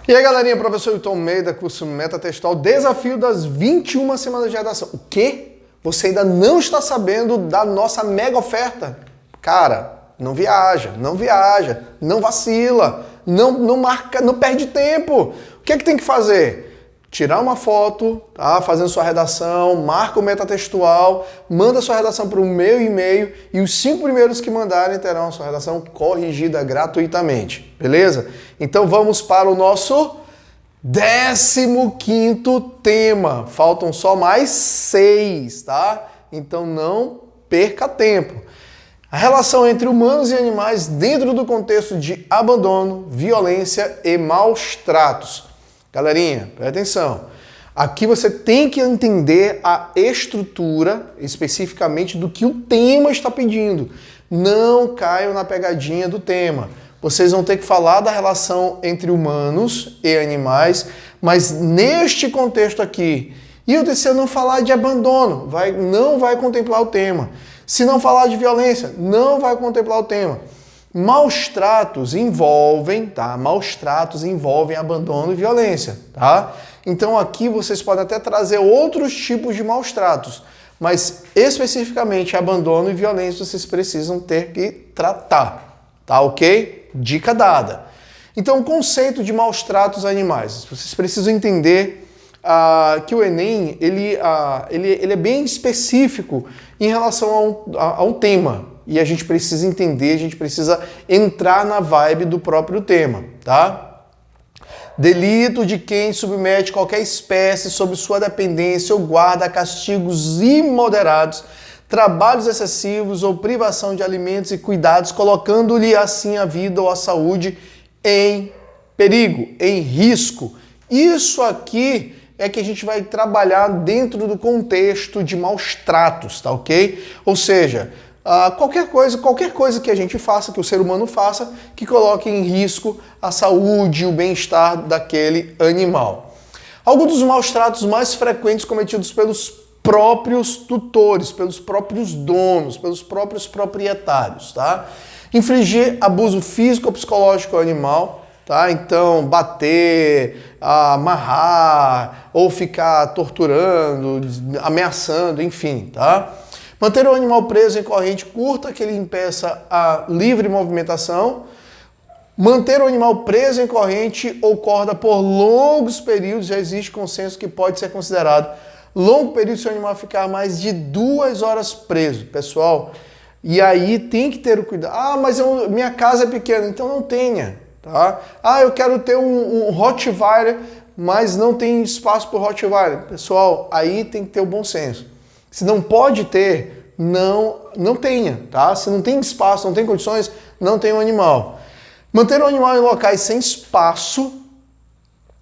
E aí, galerinha, professor Hilton Almeida, curso Metatextual, desafio das 21 semanas de redação. O quê? Você ainda não está sabendo da nossa mega oferta? Cara, não viaja, não vacila, não marca, não perde tempo. O que é que tem que fazer? Tirar uma foto, tá? Fazendo sua redação, marca o metatextual, manda sua redação para o meu e-mail e os 5 primeiros que mandarem terão a sua redação corrigida gratuitamente, beleza? Então vamos para o nosso 15º tema. Faltam só mais 6, tá? Então não perca tempo. A relação entre humanos e animais dentro do contexto de abandono, violência e maus tratos. Galerinha, presta atenção. Aqui você tem que entender a estrutura, especificamente do que o tema está pedindo. Não caiam na pegadinha do tema. Vocês vão ter que falar da relação entre humanos e animais, mas neste contexto aqui. E se eu não falar de abandono, não vai contemplar o tema. Se não falar de violência, não vai contemplar o tema. Maus tratos envolvem, tá? Maus tratos envolvem abandono e violência, tá? Então aqui vocês podem até trazer outros tipos de maus tratos, mas especificamente abandono e violência vocês precisam ter que tratar, tá ok? Dica dada. Então o conceito de maus tratos animais, vocês precisam entender que o Enem ele é bem específico em relação a um tema. E a gente precisa entender, a gente precisa entrar na vibe do próprio tema, tá? Delito de quem submete qualquer espécie sob sua dependência ou guarda a castigos imoderados, trabalhos excessivos ou privação de alimentos e cuidados, colocando-lhe assim a vida ou a saúde em perigo, em risco. Isso aqui é que a gente vai trabalhar dentro do contexto de maus tratos, tá ok? Ou seja, qualquer coisa que a gente faça, que o ser humano faça, que coloque em risco a saúde e o bem-estar daquele animal. Alguns dos maus tratos mais frequentes cometidos pelos próprios tutores, pelos próprios donos, pelos próprios proprietários, tá? Infligir abuso físico ou psicológico ao animal, tá? Então, bater, amarrar, ou ficar torturando, ameaçando, enfim, tá? Manter o animal preso em corrente curta que lhe impeça a livre movimentação. Manter o animal preso em corrente ou corda por longos períodos, já existe consenso que pode ser considerado longo período se o animal ficar mais de 2 horas preso, pessoal. E aí tem que ter o cuidado. Mas minha casa é pequena, então não tenha, tá? Eu quero ter um Rottweiler, mas não tem espaço para o Rottweiler. Pessoal, aí tem que ter o bom senso. Se não pode ter, não tenha, tá? Se não tem espaço, não tem condições, não tenha um animal. Manter o animal em locais sem espaço,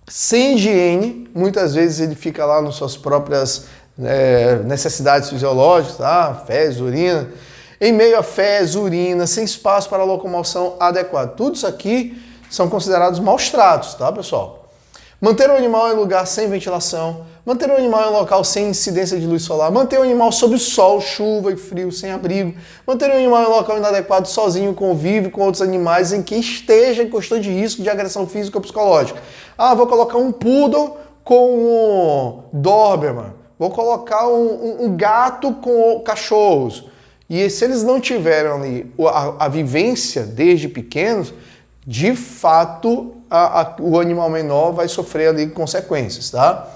sem higiene, muitas vezes ele fica lá nas suas próprias necessidades fisiológicas, tá? Fezes, urina, em meio a fezes, urina, sem espaço para locomoção adequada. Tudo isso aqui são considerados maus tratos, tá, pessoal? Manter o animal em lugar sem ventilação, manter o animal em local sem incidência de luz solar, manter o animal sob sol, chuva e frio, sem abrigo, manter o animal em local inadequado, sozinho, convive com outros animais em que esteja em constante risco de agressão física ou psicológica. Vou colocar um poodle com um Doberman, vou colocar um gato com cachorros. E se eles não tiverem ali a vivência desde pequenos, de fato o animal menor vai sofrer ali consequências, tá?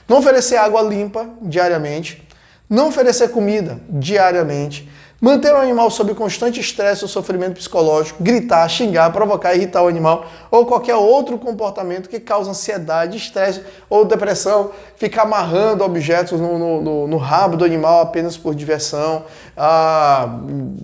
Não oferecer água limpa diariamente, não oferecer comida diariamente, manter o animal sob constante estresse ou sofrimento psicológico, gritar, xingar, provocar, irritar o animal ou qualquer outro comportamento que causa ansiedade, estresse ou depressão, ficar amarrando objetos no rabo do animal apenas por diversão,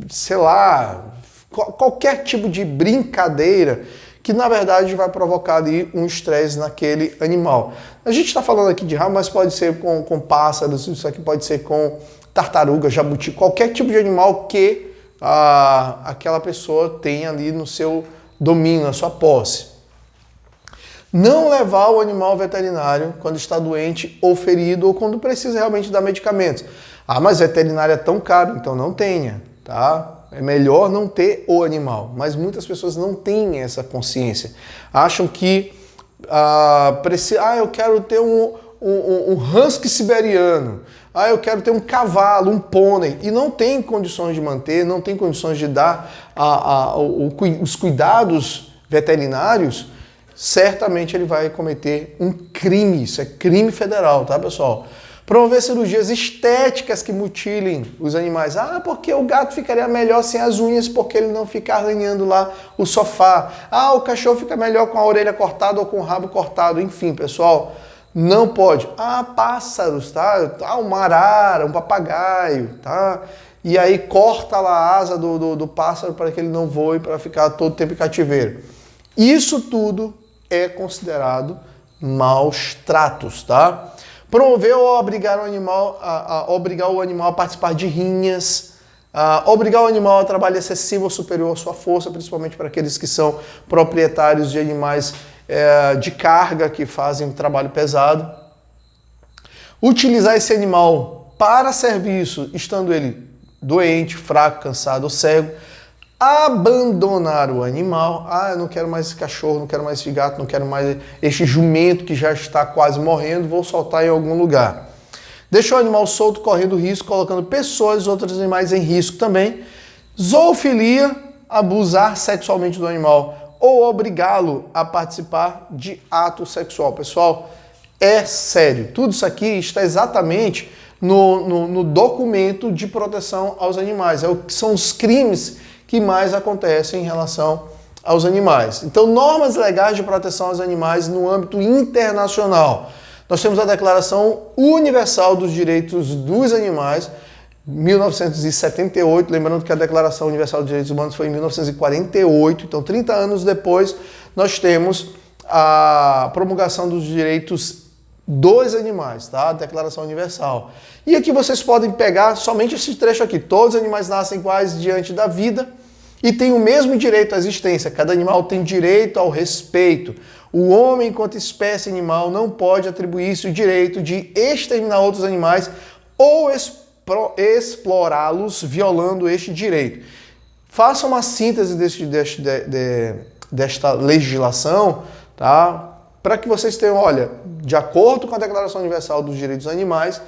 sei lá, qualquer tipo de brincadeira que na verdade vai provocar ali um estresse naquele animal. A gente está falando aqui de rabo, mas pode ser com pássaros, isso aqui pode ser com tartaruga, jabuti, qualquer tipo de animal que aquela pessoa tenha ali no seu domínio, na sua posse. Não levar o animal ao veterinário quando está doente ou ferido ou quando precisa realmente dar medicamentos. Mas veterinário é tão caro, então não tenha, tá? É melhor não ter o animal, mas muitas pessoas não têm essa consciência. Acham que eu quero ter um husky siberiano, eu quero ter um cavalo, um pônei, e não tem condições de manter, não tem condições de dar os cuidados veterinários, certamente ele vai cometer um crime. Isso é crime federal, tá, pessoal? Promover cirurgias estéticas que mutilem os animais. Porque o gato ficaria melhor sem as unhas, porque ele não fica arranhando lá o sofá. O cachorro fica melhor com a orelha cortada ou com o rabo cortado. Enfim, pessoal, não pode. Pássaros, tá? Uma arara, um papagaio, tá? E aí corta lá a asa do pássaro para que ele não voe, para ficar todo tempo em cativeiro. Isso tudo é considerado maus tratos, tá? Promover ou obrigar o animal a participar de rinhas, obrigar o animal a trabalho excessivo ou superior à sua força, principalmente para aqueles que são proprietários de animais de carga, que fazem trabalho pesado. Utilizar esse animal para serviço, estando ele doente, fraco, cansado ou cego. Abandonar o animal. Eu não quero mais esse cachorro, não quero mais esse gato, não quero mais este jumento que já está quase morrendo, vou soltar em algum lugar. Deixar o animal solto, correndo risco, colocando pessoas e outros animais em risco também. Zoofilia, abusar sexualmente do animal ou obrigá-lo a participar de ato sexual. Pessoal, é sério. Tudo isso aqui está exatamente no documento de proteção aos animais. São os crimes que mais acontecem em relação aos animais. Então, normas legais de proteção aos animais no âmbito internacional. Nós temos a Declaração Universal dos Direitos dos Animais, 1978, lembrando que a Declaração Universal dos Direitos Humanos foi em 1948, então 30 anos depois nós temos a promulgação dos direitos dos animais, tá? A Declaração Universal. E aqui vocês podem pegar somente esse trecho aqui. Todos os animais nascem iguais diante da vida e têm o mesmo direito à existência. Cada animal tem direito ao respeito. O homem, enquanto espécie animal, não pode atribuir-se o direito de exterminar outros animais ou explorá-los, violando este direito. Faça uma síntese desta legislação, tá? Para que vocês tenham, de acordo com a Declaração Universal dos Direitos dos Animais,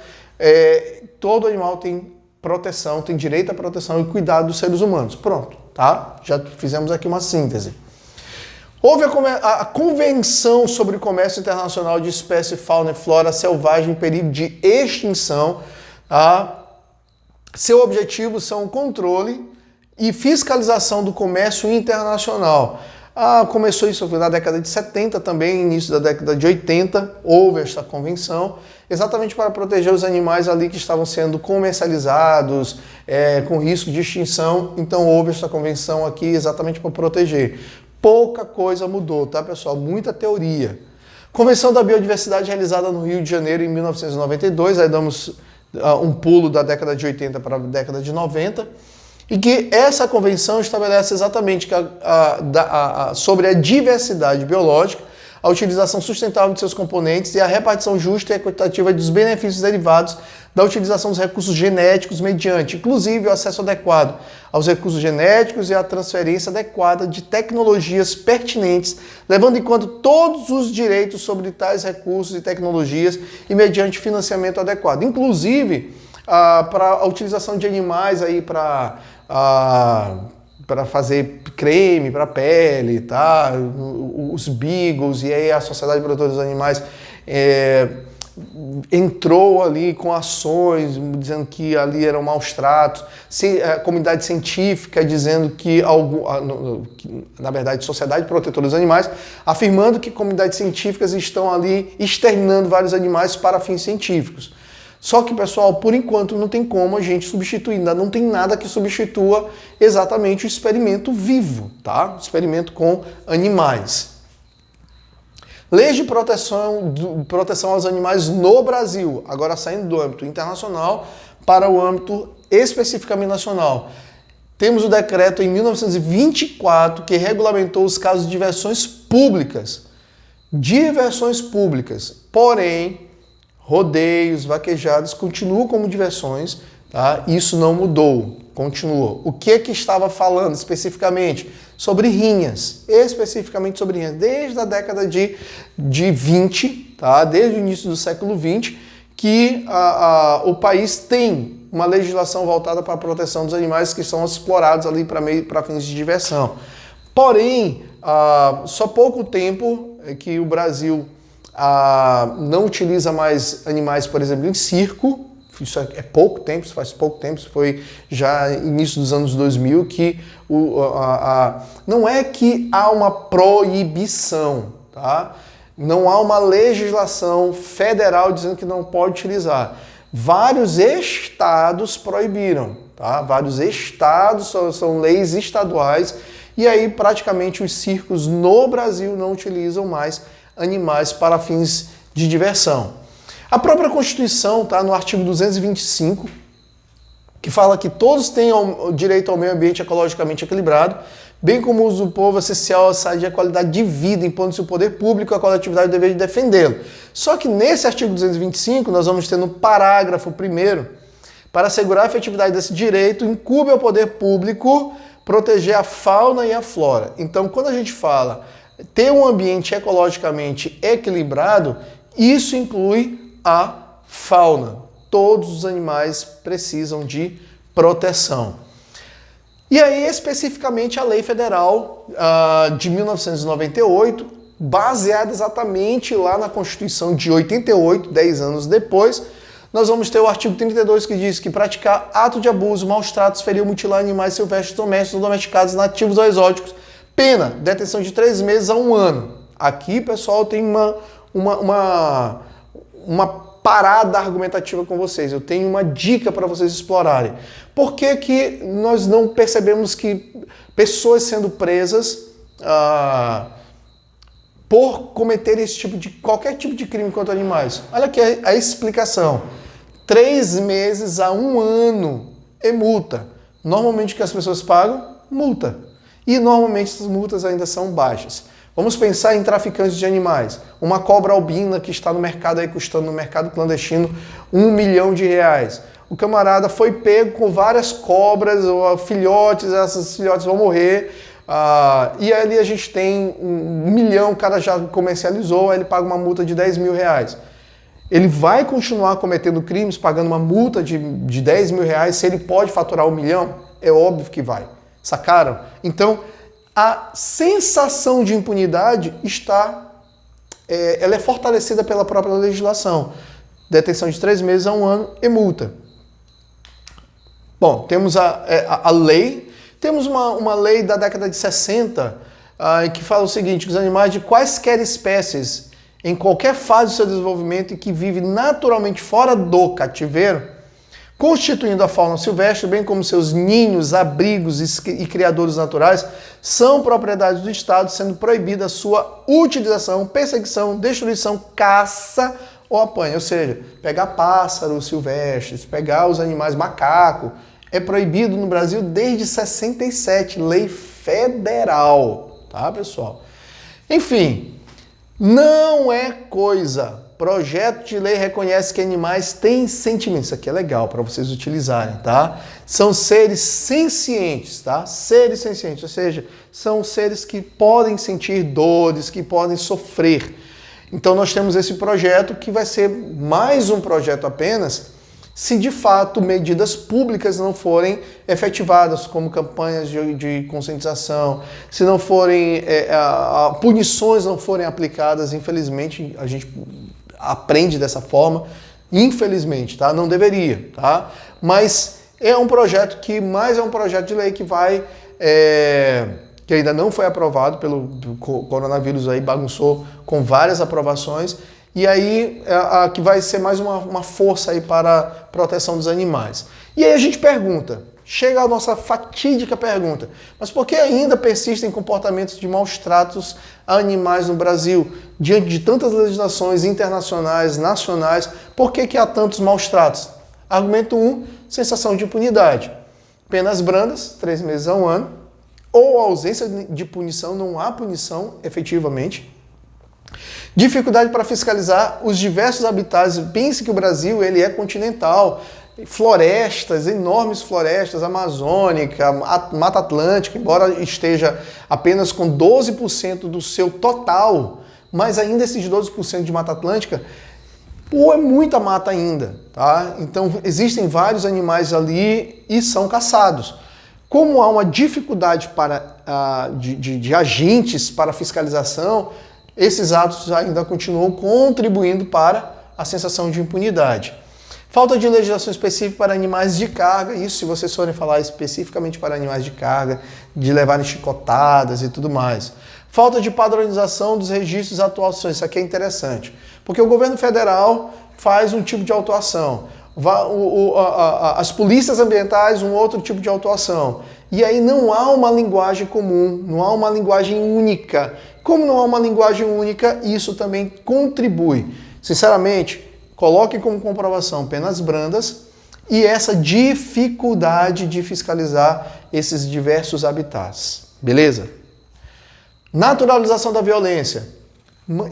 todo animal tem proteção, tem direito à proteção e cuidado dos seres humanos. Pronto, tá? Já fizemos aqui uma síntese. Houve a Convenção sobre o Comércio Internacional de Espécie, Fauna e Flora Selvagem em Perigo de Extinção. Tá? Seu objetivo são o controle e fiscalização do comércio internacional. Começou isso na década de 70 também, início da década de 80, houve esta convenção, exatamente para proteger os animais ali que estavam sendo comercializados, com risco de extinção. Então houve esta convenção aqui exatamente para proteger. Pouca coisa mudou, tá, pessoal? Muita teoria. Convenção da Biodiversidade realizada no Rio de Janeiro em 1992, aí damos um pulo da década de 80 para a década de 90, e que essa convenção estabelece exatamente sobre a diversidade biológica, a utilização sustentável de seus componentes e a repartição justa e equitativa dos benefícios derivados da utilização dos recursos genéticos mediante, inclusive, o acesso adequado aos recursos genéticos e a transferência adequada de tecnologias pertinentes, levando em conta todos os direitos sobre tais recursos e tecnologias e mediante financiamento adequado. Inclusive, para a utilização de animais aí para fazer creme para pele, tá? Os beagles, e aí a Sociedade de Protetores dos Animais entrou ali com ações dizendo que ali eram maus tratos, a comunidade científica dizendo que, na verdade, Sociedade de Protetores dos Animais, afirmando que comunidades científicas estão ali exterminando vários animais para fins científicos. Só que, pessoal, por enquanto não tem como a gente substituir, ainda não tem nada que substitua exatamente o experimento vivo, tá? O experimento com animais. Leis de proteção aos animais no Brasil, agora saindo do âmbito internacional para o âmbito especificamente nacional. Temos o decreto em 1924 que regulamentou os casos de diversões públicas. Diversões públicas, porém, rodeios, vaquejadas continuam como diversões, tá? Isso não mudou. continuou. O que estava falando especificamente? Sobre rinhas, especificamente sobre rinhas, desde a década de 20, tá? Desde o início do século 20, que o país tem uma legislação voltada para a proteção dos animais que são explorados ali para fins de diversão. Porém, só pouco tempo que o Brasil não utiliza mais animais, por exemplo, em circo. Isso é pouco tempo, isso faz pouco tempo, isso foi já início dos anos 2000, que não é que há uma proibição, tá? Não há uma legislação federal dizendo que não pode utilizar. Vários estados proibiram, tá? Vários estados, são leis estaduais, e aí praticamente os circos no Brasil não utilizam mais animais para fins de diversão. A própria Constituição, tá, no artigo 225, que fala que todos têm o direito ao meio ambiente ecologicamente equilibrado, bem como o uso do povo essencial à saúde e à qualidade de vida, impondo-se o poder público e a coletividade o dever de defendê-lo. Só que nesse artigo 225, nós vamos ter no parágrafo 1º, para assegurar a efetividade desse direito, incumbe ao poder público proteger a fauna e a flora. Então, quando a gente fala ter um ambiente ecologicamente equilibrado, isso inclui a fauna. Todos os animais precisam de proteção. E aí, especificamente, a Lei Federal de 1998, baseada exatamente lá na Constituição de 88, 10 anos depois, nós vamos ter o artigo 32 que diz que praticar ato de abuso, maus tratos, ferir ou mutilar animais silvestres, domésticos, domesticados, nativos ou exóticos, pena, detenção de 3 meses a 1 ano. Aqui, pessoal, tem uma parada argumentativa com vocês. Eu tenho uma dica para vocês explorarem. Por que que nós não percebemos que pessoas sendo presas por cometer qualquer tipo de crime contra animais? Olha aqui a explicação. 3 meses a 1 ano é multa. Normalmente o que as pessoas pagam? Multa. E normalmente as multas ainda são baixas. Vamos pensar em traficantes de animais. Uma cobra albina que está no mercado aí custando no mercado clandestino R$1 milhão. O camarada foi pego com várias cobras, ou filhotes, essas filhotes vão morrer. E ali a gente tem R$1 milhão, o cara já comercializou, aí ele paga uma multa de R$10 mil. Ele vai continuar cometendo crimes, pagando uma multa de R$10 mil, se ele pode faturar R$1 milhão? É óbvio que vai. Sacaram? Então, a sensação de impunidade ela é fortalecida pela própria legislação. Detenção de 3 meses a 1 ano e multa. Bom, temos a lei. Temos uma lei da década de 60 que fala o seguinte: que os animais de quaisquer espécies, em qualquer fase do seu desenvolvimento e que vive naturalmente fora do cativeiro, constituindo a fauna silvestre, bem como seus ninhos, abrigos e criadouros naturais, são propriedades do Estado, sendo proibida a sua utilização, perseguição, destruição, caça ou apanho. Ou seja, pegar pássaros silvestres, pegar os animais macaco, é proibido no Brasil desde 67, lei federal, tá, pessoal? Enfim, não é coisa. Projeto de lei reconhece que animais têm sentimentos. Isso aqui é legal para vocês utilizarem, tá? São seres sencientes, tá? Seres sencientes, ou seja, são seres que podem sentir dores, que podem sofrer. Então nós temos esse projeto que vai ser mais um projeto apenas se de fato medidas públicas não forem efetivadas, como campanhas de conscientização, se não forem punições não forem aplicadas. Infelizmente a gente aprende dessa forma, infelizmente, tá? Não deveria, tá? Mas é um projeto de lei que vai, que ainda não foi aprovado pelo coronavírus aí, bagunçou com várias aprovações, e aí que vai ser mais uma força aí para a proteção dos animais. E aí a gente pergunta, chega a nossa fatídica pergunta, mas por que ainda persistem comportamentos de maus tratos a animais no Brasil? Diante de tantas legislações internacionais, nacionais, por que há tantos maus tratos? Argumento 1, sensação de impunidade. Penas brandas, 3 meses a 1 ano, ou ausência de punição, não há punição efetivamente. Dificuldade para fiscalizar os diversos habitats. Pense que o Brasil ele é continental. florestas, enormes florestas, amazônica, Mata Atlântica, embora esteja apenas com 12% do seu total, mas ainda esses 12% de Mata Atlântica, pô, é muita mata ainda, tá? Então existem vários animais ali e são caçados. Como há uma dificuldade de agentes para fiscalização, esses atos ainda continuam contribuindo para a sensação de impunidade. Falta de legislação específica para animais de carga, isso se vocês forem falar especificamente para animais de carga, de levarem chicotadas e tudo mais. Falta de padronização dos registros de autuações, isso aqui é interessante, porque o governo federal faz um tipo de autuação, as polícias ambientais um outro tipo de autuação, e aí não há uma linguagem comum, não há uma linguagem única. Como não há uma linguagem única, isso também contribui. Sinceramente, coloque como comprovação penas brandas e essa dificuldade de fiscalizar esses diversos habitats. Beleza? Naturalização da violência.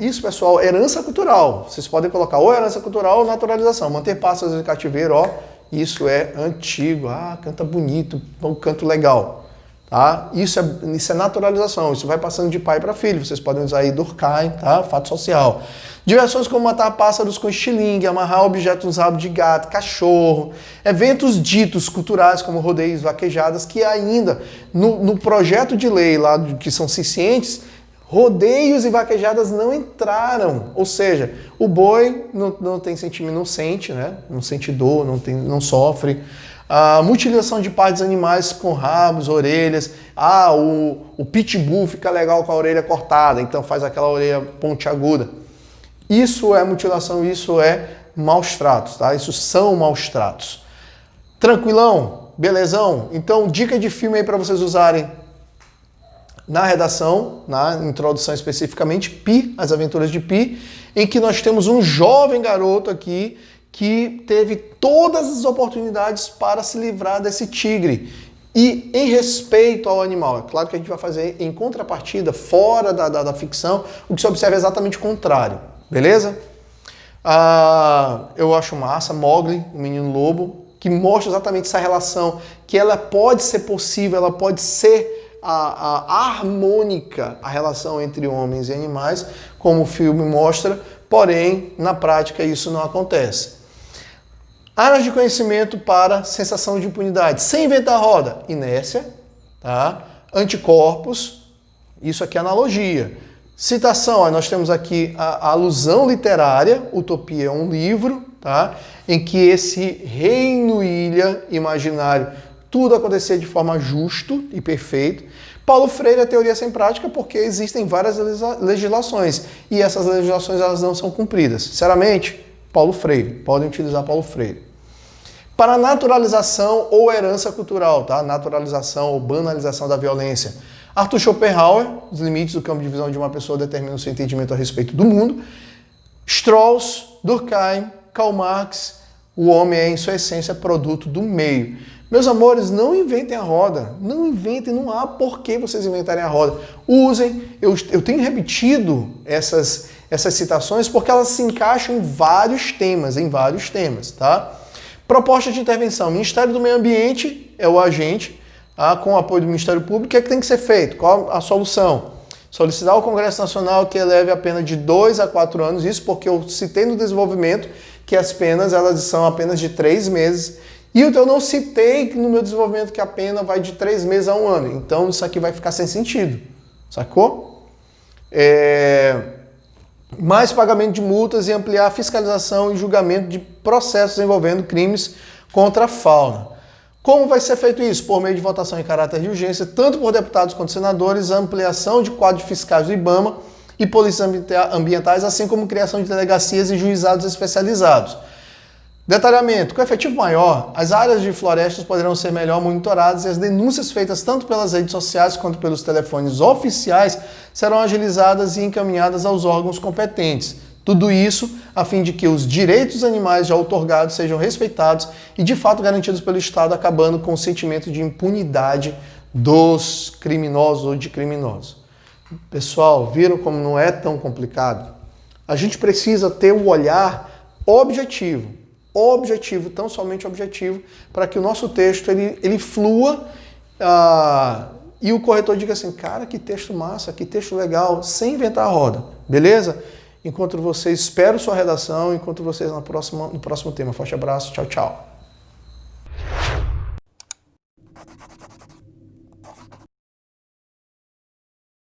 Isso, pessoal, herança cultural. Vocês podem colocar ou herança cultural ou naturalização. Manter pássaros em cativeiro, ó, isso é antigo. Ah, canta bonito, um canto legal. Tá? Isso é naturalização, isso vai passando de pai para filho. Vocês podem usar aí Durkheim, tá? Fato social. Diversões como matar pássaros com estilingue, amarrar objetos nos rabos de gato, cachorro. Eventos ditos culturais como rodeios, vaquejadas, que ainda no projeto de lei lá que são cientes, rodeios e vaquejadas não entraram. Ou seja, o boi não tem sentimento, não sente, né? Não sente dor, não sofre. A mutilação de partes animais com rabos, orelhas. Ah, o pitbull fica legal com a orelha cortada, então faz aquela orelha pontiaguda. Isso é mutilação, isso é maus tratos, tá? Isso são maus tratos. Tranquilão? Belezão? Então, dica de filme aí para vocês usarem na redação, na introdução especificamente, Pi, As Aventuras de Pi, em que nós temos um jovem garoto aqui que teve todas as oportunidades para se livrar desse tigre. E em respeito ao animal. É claro que a gente vai fazer em contrapartida, fora da ficção, o que se observa é exatamente o contrário. Beleza? Eu acho massa, Mowgli, o menino lobo, que mostra exatamente essa relação, que ela pode ser possível, ela pode ser harmônica, a relação entre homens e animais, como o filme mostra, porém, na prática, isso não acontece. Áreas de conhecimento para sensação de impunidade. Sem inventar roda. Inércia, tá? Anticorpos, isso aqui é analogia. Citação, ó, nós temos aqui a alusão literária, Utopia é um livro, tá? Em que esse reino ilha imaginário, tudo acontecia de forma justo e perfeito. Paulo Freire é teoria sem prática porque existem várias legislações e essas legislações elas não são cumpridas. Sinceramente, Paulo Freire, podem utilizar Paulo Freire. Para naturalização ou herança cultural, tá? Naturalização ou banalização da violência. Arthur Schopenhauer, os limites do campo de visão de uma pessoa determinam o seu entendimento a respeito do mundo. Strauss, Durkheim, Karl Marx, o homem é em sua essência produto do meio. Meus amores, não inventem a roda, não inventem, não há por que vocês inventarem a roda. Usem, eu tenho repetido essas citações porque elas se encaixam em vários temas, tá? Proposta de intervenção, Ministério do Meio Ambiente é o agente, com o apoio do Ministério Público, o que é que tem que ser feito? Qual a solução? Solicitar ao Congresso Nacional que eleve a pena de 2 a 4 anos, isso porque eu citei no desenvolvimento que as penas elas são apenas de 3 meses, e eu não citei no meu desenvolvimento que a pena vai de 3 meses a 1 ano, então isso aqui vai ficar sem sentido, sacou? Mais pagamento de multas e ampliar a fiscalização e julgamento de processos envolvendo crimes contra a fauna. Como vai ser feito isso? Por meio de votação em caráter de urgência, tanto por deputados quanto senadores, a ampliação de quadro de fiscais do IBAMA e polícias ambientais, assim como criação de delegacias e juizados especializados. Detalhamento. Com efetivo maior, as áreas de florestas poderão ser melhor monitoradas e as denúncias feitas tanto pelas redes sociais quanto pelos telefones oficiais serão agilizadas e encaminhadas aos órgãos competentes. Tudo isso a fim de que os direitos animais já outorgados sejam respeitados e de fato garantidos pelo Estado, acabando com o sentimento de impunidade dos criminosos ou de criminosos. Pessoal, viram como não é tão complicado? A gente precisa ter um olhar objetivo. objetivo, tão somente objetivo, para que o nosso texto ele flua e o corretor diga assim, cara, que texto massa, que texto legal, sem inventar a roda, beleza? Encontro vocês, espero sua redação, encontro vocês no próximo tema. Forte abraço, tchau, tchau.